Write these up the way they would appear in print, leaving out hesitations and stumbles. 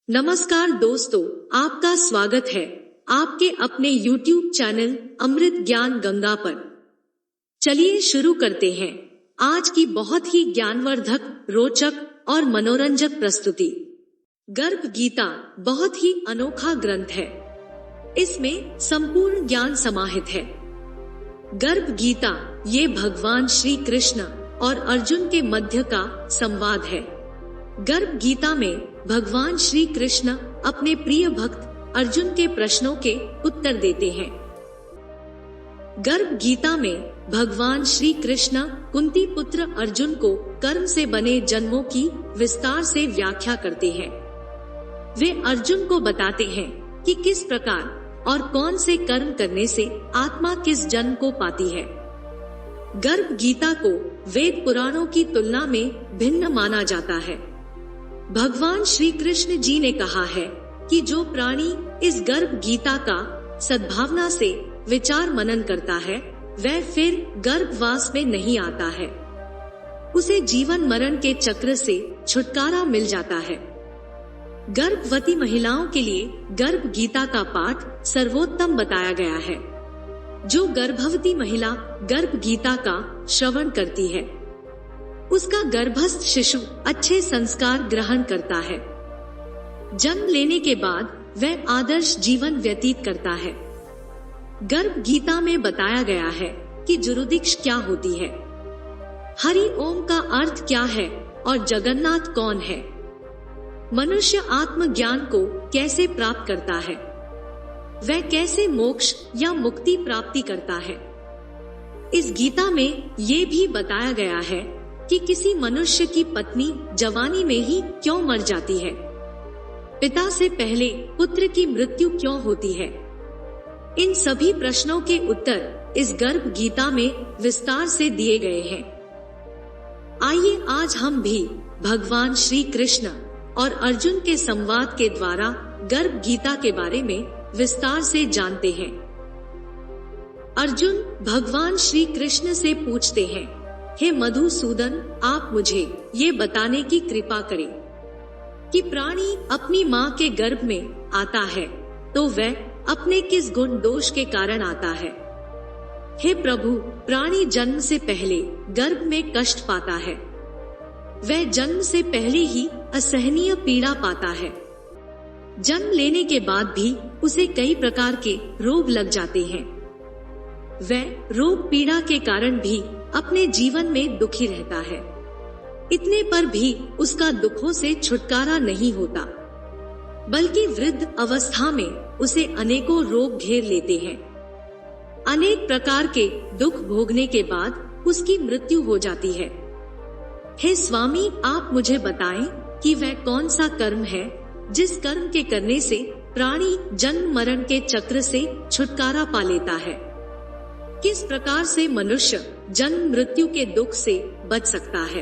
नमस्कार दोस्तों, आपका स्वागत है आपके अपने YouTube चैनल अमृत ज्ञान गंगा पर। चलिए शुरू करते हैं आज की बहुत ही ज्ञानवर्धक, रोचक और मनोरंजक प्रस्तुति। गर्भ गीता बहुत ही अनोखा ग्रंथ है। इसमें संपूर्ण ज्ञान समाहित है। गर्भ गीता ये भगवान श्री कृष्ण और अर्जुन के मध्य का संवाद है। गर्भ गीता में भगवान श्री कृष्ण अपने प्रिय भक्त अर्जुन के प्रश्नों के उत्तर देते हैं। गर्भ गीता में भगवान श्री कृष्ण कुंती पुत्र अर्जुन को कर्म से बने जन्मों की विस्तार से व्याख्या करते हैं। वे अर्जुन को बताते हैं कि किस प्रकार और कौन से कर्म करने से आत्मा किस जन्म को पाती है। गर्भ गीता को वेद पुराणों की तुलना में भिन्न माना जाता है। भगवान श्री कृष्ण जी ने कहा है कि जो प्राणी इस गर्भ गीता का सद्भावना से विचार मनन करता है, वह फिर गर्भवास में नहीं आता है। उसे जीवन मरण के चक्र से छुटकारा मिल जाता है। गर्भवती महिलाओं के लिए गर्भ गीता का पाठ सर्वोत्तम बताया गया है। जो गर्भवती महिला गर्भ गीता का श्रवण करती है, उसका गर्भस्थ शिशु अच्छे संस्कार ग्रहण करता है। जन्म लेने के बाद वह आदर्श जीवन व्यतीत करता है। गर्भ गीता में बताया गया है कि जुरुदीक्ष क्या होती है, हरि ओम का अर्थ क्या है और जगन्नाथ कौन है। मनुष्य आत्मज्ञान को कैसे प्राप्त करता है, वह कैसे मोक्ष या मुक्ति प्राप्ति करता है। इस गीता में ये भी बताया गया है कि किसी मनुष्य की पत्नी जवानी में ही क्यों मर जाती है, पिता से पहले पुत्र की मृत्यु क्यों होती है। इन सभी प्रश्नों के उत्तर इस गर्भ गीता में विस्तार से दिए गए हैं। आइए आज हम भी भगवान श्री कृष्ण और अर्जुन के संवाद के द्वारा गर्भ गीता के बारे में विस्तार से जानते हैं। अर्जुन भगवान श्री कृष्ण से पूछते हैं, हे मधुसूदन, आप मुझे ये बताने की कृपा करें कि प्राणी अपनी माँ के गर्भ में आता है तो वह अपने किस गुण दोष के कारण आता है। हे प्रभु, प्राणी जन्म से पहले गर्भ में कष्ट पाता है। वह जन्म से पहले ही असहनीय पीड़ा पाता है। जन्म लेने के बाद भी उसे कई प्रकार के रोग लग जाते हैं। वह रोग पीड़ा के कारण भी अपने जीवन में दुखी रहता है। इतने पर भी उसका दुखों से छुटकारा नहीं होता, बल्कि वृद्ध अवस्था में उसे अनेकों रोग घेर लेते हैं। अनेक प्रकार के दुख भोगने के बाद उसकी मृत्यु हो जाती है। हे स्वामी, आप मुझे बताएं कि वह कौन सा कर्म है जिस कर्म के करने से प्राणी जन्म मरण के चक्र से छुटकारा पा लेता है। किस प्रकार से मनुष्य जन्म मृत्यु के दुख से बच सकता है।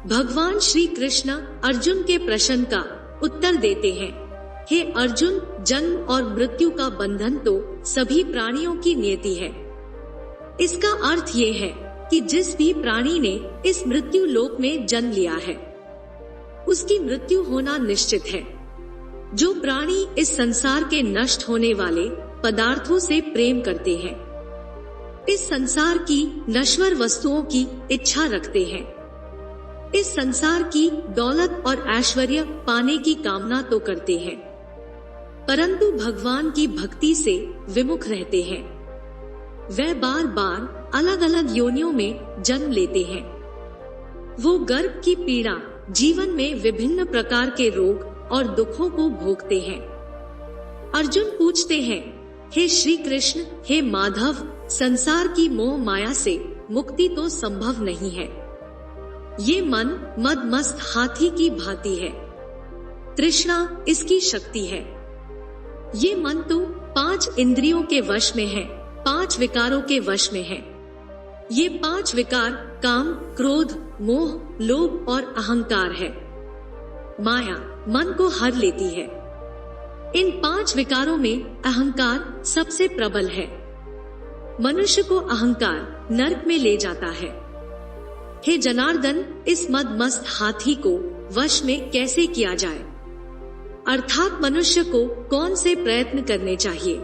भगवान श्री कृष्ण अर्जुन के प्रश्न का उत्तर देते हैं, हे अर्जुन, जन्म और मृत्यु का बंधन तो सभी प्राणियों की नियति है। इसका अर्थ ये है कि जिस भी प्राणी ने इस मृत्यु लोक में जन्म लिया है, उसकी मृत्यु होना निश्चित है। जो प्राणी इस संसार के नष्ट होने वाले पदार्थों से प्रेम करते हैं, इस संसार की नश्वर वस्तुओं की इच्छा रखते हैं, इस संसार की दौलत और ऐश्वर्य पाने की कामना तो करते हैं, परंतु भगवान की भक्ति से विमुख रहते हैं। वह बार बार अलग अलग योनियों में जन्म लेते हैं। वो गर्भ की पीड़ा, जीवन में विभिन्न प्रकार के रोग और दुखों को भोगते हैं। अर्जुन पूछते हैं, हे श्री कृष्ण, हे माधव, संसार की मोह माया से मुक्ति तो संभव नहीं है। ये मन मदमस्त हाथी की भांति है। तृष्णा इसकी शक्ति है। ये मन तो 5 इंद्रियों के वश में है, 5 विकारों के वश में है। ये 5 विकार काम, क्रोध, मोह, लोभ और अहंकार है। माया मन को हर लेती है। इन 5 विकारों में अहंकार सबसे प्रबल है। मनुष्य को अहंकार नरक में ले जाता है। हे जनार्दन, इस मदमस्त हाथी को वश में कैसे किया जाए। अर्थात मनुष्य को कौन से प्रयत्न करने चाहिए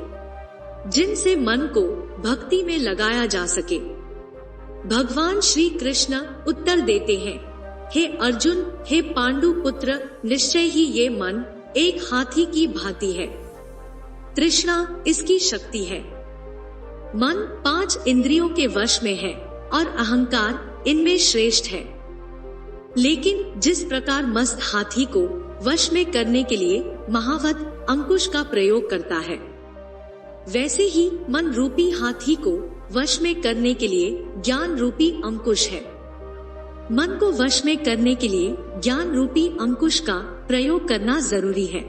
जिनसे मन को भक्ति में लगाया जा सके। भगवान श्री कृष्ण उत्तर देते हैं, हे अर्जुन, हे पांडु पुत्र, निश्चय ही ये मन एक हाथी की भांति है। तृष्णा इसकी शक्ति है। मन 5 इंद्रियों के वश में है और अहंकार इनमें श्रेष्ठ है। लेकिन जिस प्रकार मस्त हाथी को वश में करने के लिए महावत अंकुश का प्रयोग करता है, वैसे ही मन रूपी हाथी को वश में करने के लिए ज्ञान रूपी अंकुश है। मन को वश में करने के लिए ज्ञान रूपी अंकुश का प्रयोग करना जरूरी है।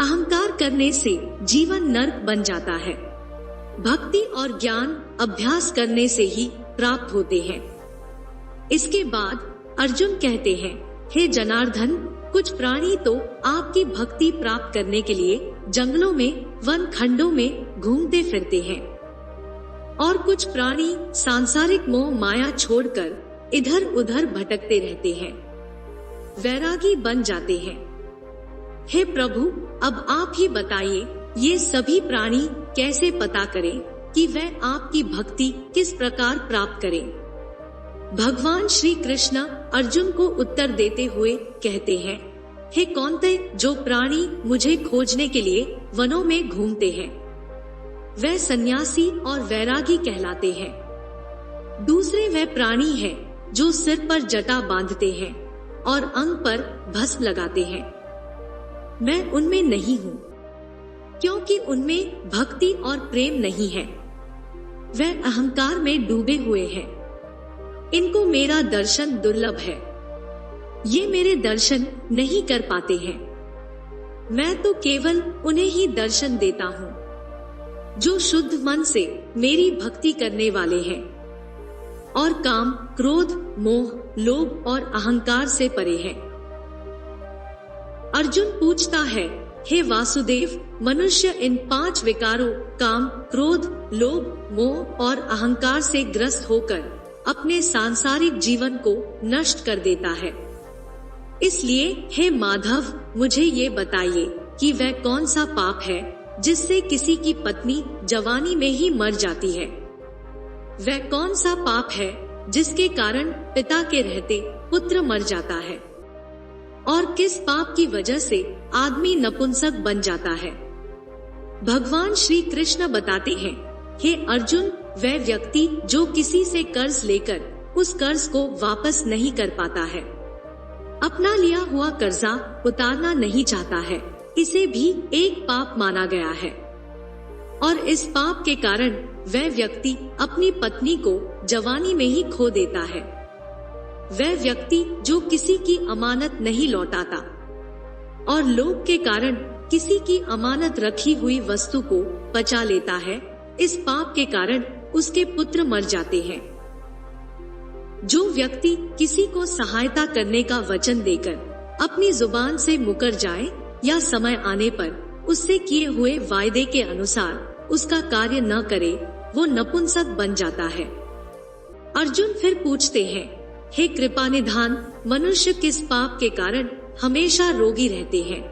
अहंकार करने से जीवन नरक बन जाता है। भक्ति और ज्ञान अभ्यास करने से ही प्राप्त होते हैं। इसके बाद अर्जुन कहते हैं, हे जनार्दन, कुछ प्राणी तो आपकी भक्ति प्राप्त करने के लिए जंगलों में, वन खंडों में घूमते फिरते हैं और कुछ प्राणी सांसारिक मोह माया छोड़कर इधर उधर भटकते रहते हैं, वैरागी बन जाते हैं। हे प्रभु, अब आप ही बताइए, ये सभी प्राणी कैसे पता करें कि वह आपकी भक्ति किस प्रकार प्राप्त करें। भगवान श्री कृष्ण अर्जुन को उत्तर देते हुए कहते हैं, हे कौन्तेय, जो प्राणी मुझे खोजने के लिए वनों में घूमते हैं, वह सन्यासी और वैरागी कहलाते हैं। दूसरे वह प्राणी हैं जो सिर पर जटा बांधते हैं और अंग पर भस्म लगाते हैं। मैं उनमें नहीं हूँ, क्योंकि उनमें भक्ति और प्रेम नहीं है। वह अहंकार में डूबे हुए हैं। इनको मेरा दर्शन दुर्लभ है। ये मेरे दर्शन नहीं कर पाते हैं। मैं तो केवल उन्हें ही दर्शन देता हूँ जो शुद्ध मन से मेरी भक्ति करने वाले हैं और काम, क्रोध, मोह, लोभ और अहंकार से परे हैं। अर्जुन पूछता है, हे वासुदेव, मनुष्य इन 5 विकारों काम, क्रोध, लोभ, मोह और अहंकार से ग्रस्त होकर अपने सांसारिक जीवन को नष्ट कर देता है। इसलिए हे माधव, मुझे ये बताइए कि वह कौन सा पाप है जिससे किसी की पत्नी जवानी में ही मर जाती है। वह कौन सा पाप है जिसके कारण पिता के रहते पुत्र मर जाता है। और किस पाप की वजह से आदमी नपुंसक बन जाता है। भगवान श्री कृष्ण बताते हैं, हे अर्जुन, वह व्यक्ति जो किसी से कर्ज लेकर उस कर्ज को वापस नहीं कर पाता है, अपना लिया हुआ कर्जा उतारना नहीं चाहता है, इसे भी एक पाप माना गया है। और इस पाप के कारण वह व्यक्ति अपनी पत्नी को जवानी में ही खो देता है। वह व्यक्ति जो किसी की अमानत नहीं लौटाता और लोभ के कारण किसी की अमानत रखी हुई वस्तु को बचा लेता है, इस पाप के कारण उसके पुत्र मर जाते हैं। जो व्यक्ति किसी को सहायता करने का वचन देकर अपनी जुबान से मुकर जाए या समय आने पर उससे किए हुए वायदे के अनुसार उसका कार्य न करे, वो नपुंसक बन जाता है। अर्जुन फिर पूछते हैं, हे कृपानिधान, मनुष्य किस पाप के कारण हमेशा रोगी रहते हैं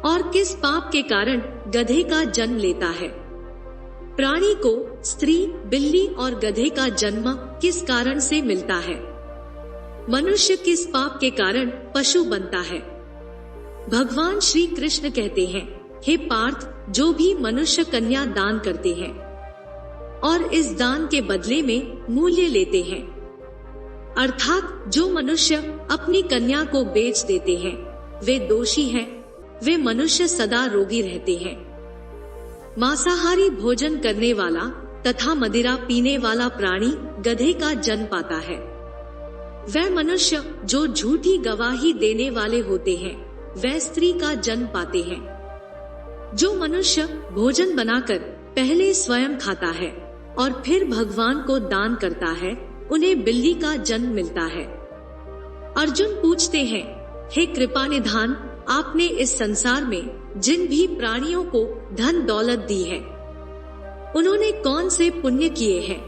और किस पाप के कारण गधे का जन्म लेता है। प्राणी को स्त्री, बिल्ली और गधे का जन्म किस कारण से मिलता है। मनुष्य किस पाप के कारण पशु बनता है। भगवान श्री कृष्ण कहते हैं, हे पार्थ, जो भी मनुष्य कन्या दान करते हैं और इस दान के बदले में मूल्य लेते हैं, अर्थात जो मनुष्य अपनी कन्या को बेच देते हैं, वे दोषी हैं। वे मनुष्य सदा रोगी रहते हैं। मांसाहारी भोजन करने वाला तथा मदिरा पीने वाला प्राणी गधे का जन्म पाता है। वह मनुष्य जो झूठी गवाही देने वाले होते हैं, वह स्त्री का जन्म पाते हैं। जो मनुष्य भोजन बनाकर पहले स्वयं खाता है और फिर भगवान को दान करता है, उन्हें बिल्ली का जन्म मिलता है। अर्जुन पूछते हैं, हे कृपानिधान, आपने इस संसार में जिन भी प्राणियों को धन दौलत दी है, उन्होंने कौन से पुण्य किए हैं।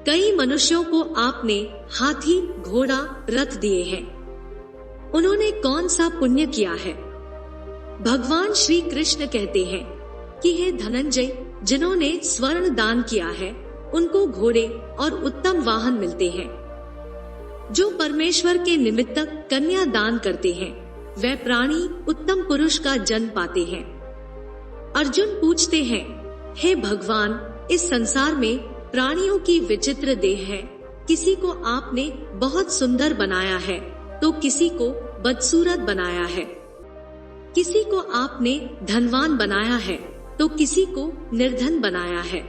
कई मनुष्यों को आपने हाथी, घोड़ा, रथ दिए हैं, उन्होंने कौन सा पुण्य किया है। भगवान श्री कृष्ण कहते हैं कि हे धनंजय, जिन्होंने स्वर्ण दान किया है उनको घोड़े और उत्तम वाहन मिलते हैं। जो परमेश्वर के निमित्त कन्या दान करते हैं वह प्राणी उत्तम पुरुष का जन्म पाते हैं। अर्जुन पूछते हैं, हे भगवान, इस संसार में प्राणियों की विचित्र देह है। किसी को आपने बहुत सुंदर बनाया है तो किसी को बदसूरत बनाया है। किसी को आपने धनवान बनाया है तो किसी को निर्धन बनाया है।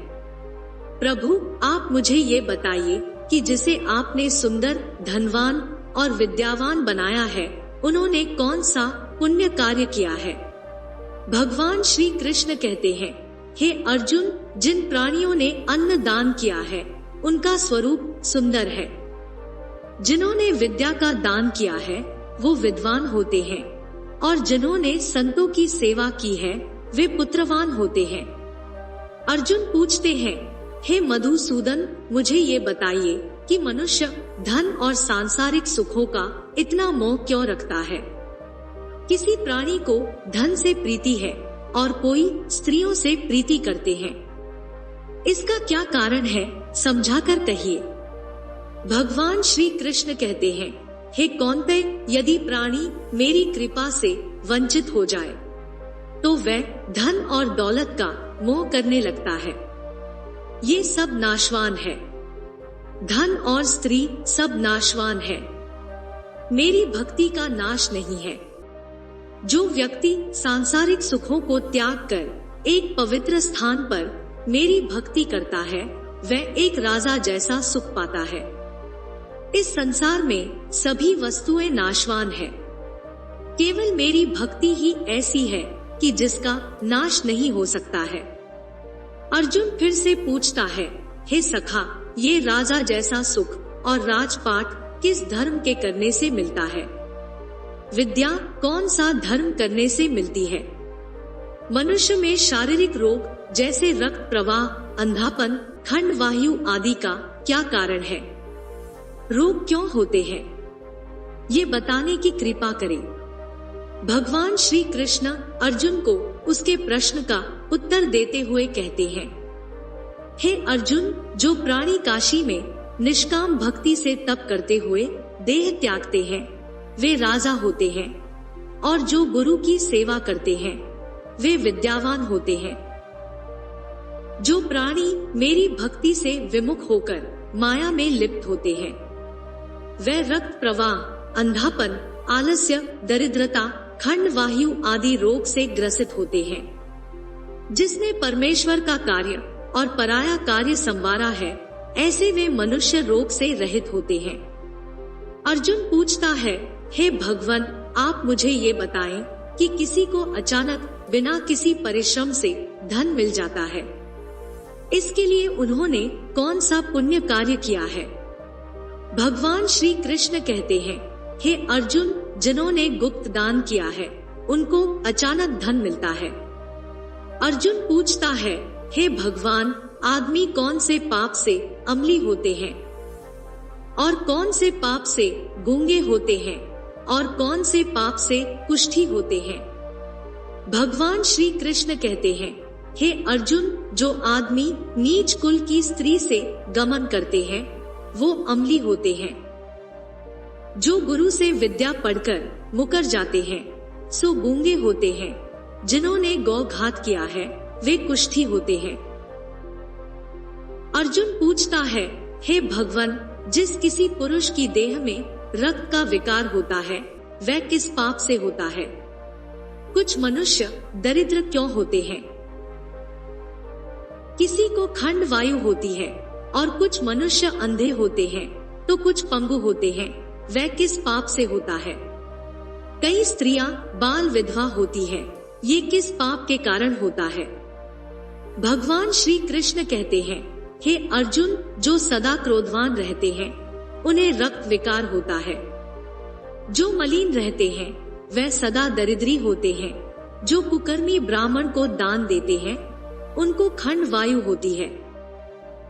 प्रभु, आप मुझे ये बताइए कि जिसे आपने सुंदर, धनवान और विद्यावान बनाया है उन्होंने कौन सा पुण्य कार्य किया है। भगवान श्री कृष्ण कहते हैं, हे अर्जुन, जिन प्राणियों ने अन्न दान किया है उनका स्वरूप सुंदर है। जिन्होंने विद्या का दान किया है वो विद्वान होते हैं और जिन्होंने संतों की सेवा की है वे पुत्रवान होते हैं। अर्जुन पूछते हैं, हे मधुसूदन, मुझे ये बताइए कि मनुष्य धन और सांसारिक सुखों का इतना मोह क्यों रखता है। किसी प्राणी को धन से प्रीति है और कोई स्त्रियों से प्रीति करते हैं। इसका क्या कारण है, समझाकर कहिए। भगवान श्री कृष्ण कहते हैं, हे कौन्ते, यदि प्राणी मेरी कृपा से वंचित हो जाए तो वह धन और दौलत का मोह करने लगता है। ये सब नाशवान है। धन और स्त्री सब नाशवान है। मेरी भक्ति का नाश नहीं है। जो व्यक्ति सांसारिक सुखों को त्याग कर एक पवित्र स्थान पर मेरी भक्ति करता है वह एक राजा जैसा सुख पाता है। इस संसार में सभी वस्तुएं नाशवान है। केवल मेरी भक्ति ही ऐसी है कि जिसका नाश नहीं हो सकता है। अर्जुन फिर से पूछता है, हे सखा, ये राजा जैसा सुख और राजपाट किस धर्म के करने से मिलता है। विद्या कौन सा धर्म करने से मिलती है। मनुष्य में शारीरिक रोग जैसे रक्त प्रवाह, अंधापन, खंड वायु आदि का क्या कारण है। रोग क्यों होते हैं, ये बताने की कृपा करें। भगवान श्री कृष्ण अर्जुन को उसके प्रश्न का उत्तर देते हुए कहते हैं, हे अर्जुन, जो प्राणी काशी में निष्काम भक्ति से तप करते हुए देह त्यागते हैं वे राजा होते हैं और जो गुरु की सेवा करते हैं वे विद्यावान होते हैं। जो प्राणी मेरी भक्ति से विमुख होकर माया में लिप्त होते हैं वे रक्त प्रवाह, अंधापन, आलस्य, दरिद्रता, खंड वायु आदि रोग से ग्रसित होते हैं। जिसने परमेश्वर का कार्य और पराया कार्य संवारा है ऐसे वे मनुष्य रोग से रहित होते हैं। अर्जुन पूछता है, हे भगवान, आप मुझे ये बताएं कि किसी को अचानक बिना किसी परिश्रम से धन मिल जाता है, इसके लिए उन्होंने कौन सा पुण्य कार्य किया है। भगवान श्री कृष्ण कहते हैं, हे अर्जुन, जिन्होंने गुप्त दान किया है उनको अचानक धन मिलता है। अर्जुन पूछता है, हे भगवान, आदमी कौन से पाप से अम्ली होते हैं और कौन से पाप से गूंगे होते हैं और कौन से पाप से कुष्ठी होते हैं। भगवान श्री कृष्ण कहते हैं, हे अर्जुन, जो आदमी नीच कुल की स्त्री से गमन करते हैं वो अम्ली होते हैं। जो गुरु से विद्या पढ़कर मुकर जाते हैं सो गूंगे होते हैं। जिन्होंने गौघात किया है वे कुष्ठी होते हैं। अर्जुन पूछता है, हे भगवान, जिस किसी पुरुष की देह में रक्त का विकार होता है वह किस पाप से होता है। कुछ मनुष्य दरिद्र क्यों होते हैं। किसी को खंड वायु होती है और कुछ मनुष्य अंधे होते हैं तो कुछ पंगु होते हैं, वह किस पाप से होता है। कई स्त्रियां बाल विधवा होती हैं, ये किस पाप के कारण होता है। भगवान श्री कृष्ण कहते हैं, हे अर्जुन, जो सदा क्रोधवान रहते हैं उन्हें रक्त विकार होता है। जो मलिन रहते हैं वह सदा दरिद्री होते हैं। जो कुकर्मी ब्राह्मण को दान देते हैं उनको खंड वायु होती है।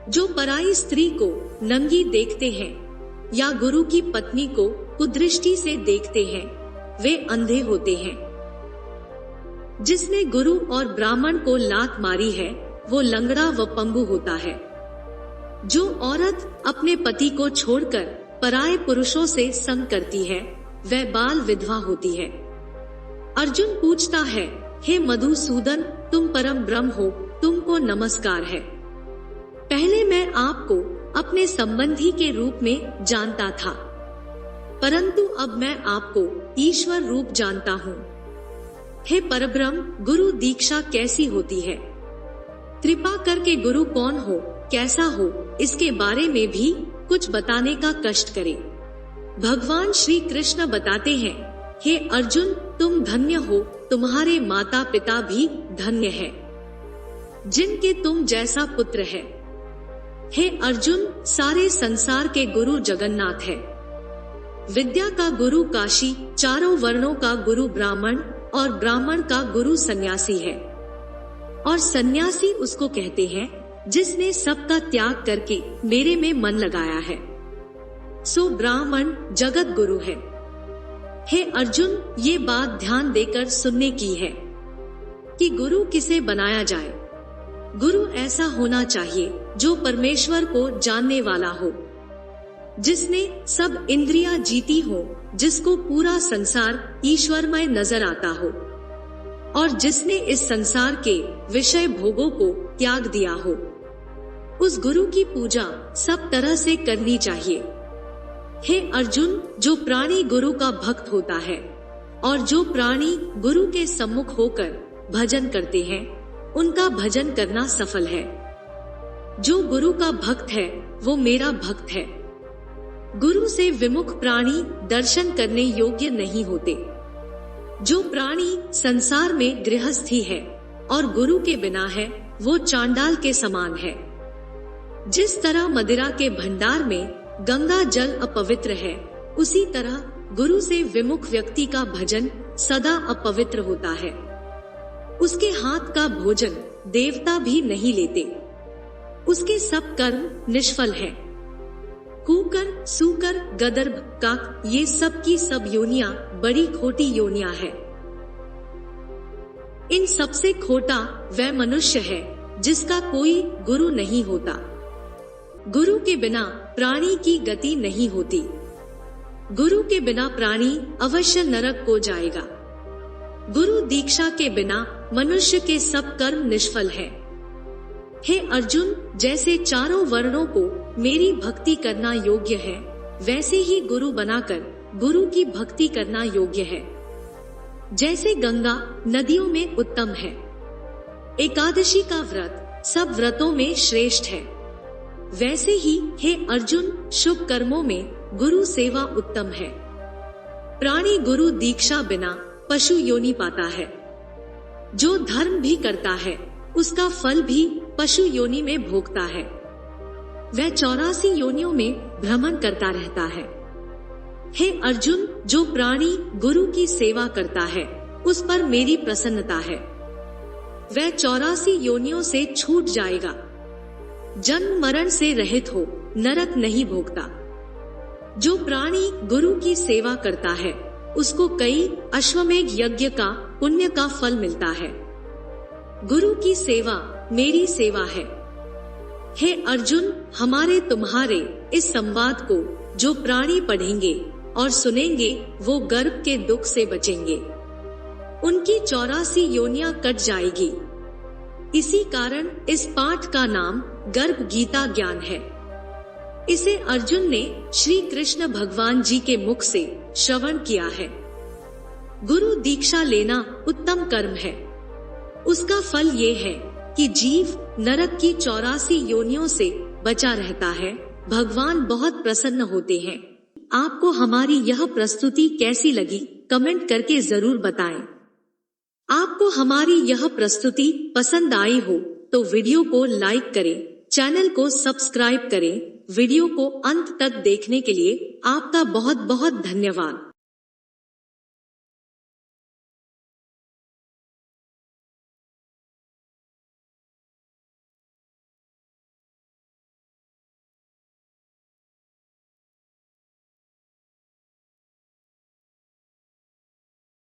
जो पराई स्त्री को नंगी देखते हैं या गुरु की पत्नी को कुदृष्टि से देखते हैं वे अंधे होते हैं। जिसने गुरु और ब्राह्मण को लात मारी है वो लंगड़ा व पंगु होता है। जो औरत अपने पति को छोड़कर पराये पुरुषों से संग करती है वह बाल विधवा होती है। अर्जुन पूछता है, हे मधुसूदन, तुम परम ब्रह्म हो, तुमको नमस्कार है। पहले मैं आपको अपने संबंधी के रूप में जानता था, परंतु अब मैं आपको ईश्वर रूप जानता हूँ। हे परब्रह्म, गुरु दीक्षा कैसी होती है? कृपा करके गुरु कौन हो, कैसा हो, इसके बारे में भी कुछ बताने का कष्ट करें। भगवान श्री कृष्ण बताते हैं, हे अर्जुन, तुम धन्य हो, तुम्हारे माता पिता भी धन्य है, जिनके तुम जैसा पुत्र है। हे अर्जुन, सारे संसार के गुरु जगन्नाथ है। विद्या का गुरु काशी, चारों वर्णों का गुरु ब्राह्मण और ब्राह्मण का गुरु सन्यासी है। और सन्यासी उसको कहते हैं जिसने सबका त्याग करके मेरे में मन लगाया है। सो ब्राह्मण जगत गुरु है। हे अर्जुन, ये बात ध्यान देकर सुनने की है कि गुरु किसे बनाया जाए। गुरु ऐसा होना चाहिए जो परमेश्वर को जानने वाला हो, जिसने सब इंद्रियां जीती हो, जिसको पूरा संसार ईश्वरमय नजर आता हो और जिसने इस संसार के विषय भोगों को त्याग दिया हो। उस गुरु की पूजा सब तरह से करनी चाहिए। हे अर्जुन, जो प्राणी गुरु का भक्त होता है और जो प्राणी गुरु के सम्मुख होकर भजन करते हैं, उनका भजन करना सफल है। जो गुरु का भक्त है वो मेरा भक्त है। गुरु से विमुख प्राणी दर्शन करने योग्य नहीं होते। जो प्राणी संसार में गृहस्थी है और गुरु के बिना है वो चांडाल के समान है। जिस तरह मदिरा के भंडार में गंगा जल अपवित्र है, उसी तरह गुरु से विमुख व्यक्ति का भजन सदा अपवित्र होता है। उसके हाथ का भोजन देवता भी नहीं लेते। उसके सब कर्म निष्फल है। कुकर, सूकर, गदर्भ, काक, ये सब की सब योनियां बड़ी खोटी योनियां है। इन सबसे खोटा वह मनुष्य है जिसका कोई गुरु नहीं होता। गुरु के बिना प्राणी की गति नहीं होती। गुरु के बिना प्राणी अवश्य नरक को जाएगा। गुरु दीक्षा के बिना मनुष्य के सब कर्म निष्फल है। हे अर्जुन, जैसे चारों वर्णों को मेरी भक्ति करना योग्य है, वैसे ही गुरु बनाकर गुरु की भक्ति करना योग्य है। जैसे गंगा नदियों में उत्तम है, एकादशी का व्रत सब व्रतों में श्रेष्ठ है, वैसे ही हे अर्जुन, शुभ कर्मों में गुरु सेवा उत्तम है। प्राणी गुरु दीक्षा बिना पशु योनि पाता है। जो धर्म भी करता है उसका फल भी पशु योनि में भोगता है। वह 84 योनियों में भ्रमण करता रहता है। हे अर्जुन, जो प्राणी गुरु की सेवा करता है उस पर मेरी प्रसन्नता है। वह 84 योनियों से छूट जाएगा, जन्म मरण से रहित हो, नरक नहीं भोगता। जो प्राणी गुरु की सेवा करता है उसको कई अश्वमेध यज्ञ का पुण्य का फल मिलता है। गुरु की सेवा मेरी सेवा है। हे अर्जुन, हमारे तुम्हारे इस संवाद को जो प्राणी पढ़ेंगे और सुनेंगे वो गर्भ के दुख से बचेंगे। उनकी 84 योनियां कट जाएगी। इसी कारण इस पाठ का नाम गर्भ गीता ज्ञान है। इसे अर्जुन ने श्री कृष्ण भगवान जी के मुख से श्रवण किया है। गुरु दीक्षा लेना उत्तम कर्म है। उसका फल ये है कि जीव नरक की 84 योनियों से बचा रहता है। भगवान बहुत प्रसन्न होते हैं। आपको हमारी यह प्रस्तुति कैसी लगी कमेंट करके जरूर बताएं। आपको हमारी यह प्रस्तुति पसंद आई हो तो वीडियो को लाइक करें, चैनल को सब्सक्राइब करें। वीडियो को अंत तक देखने के लिए आपका बहुत बहुत धन्यवाद।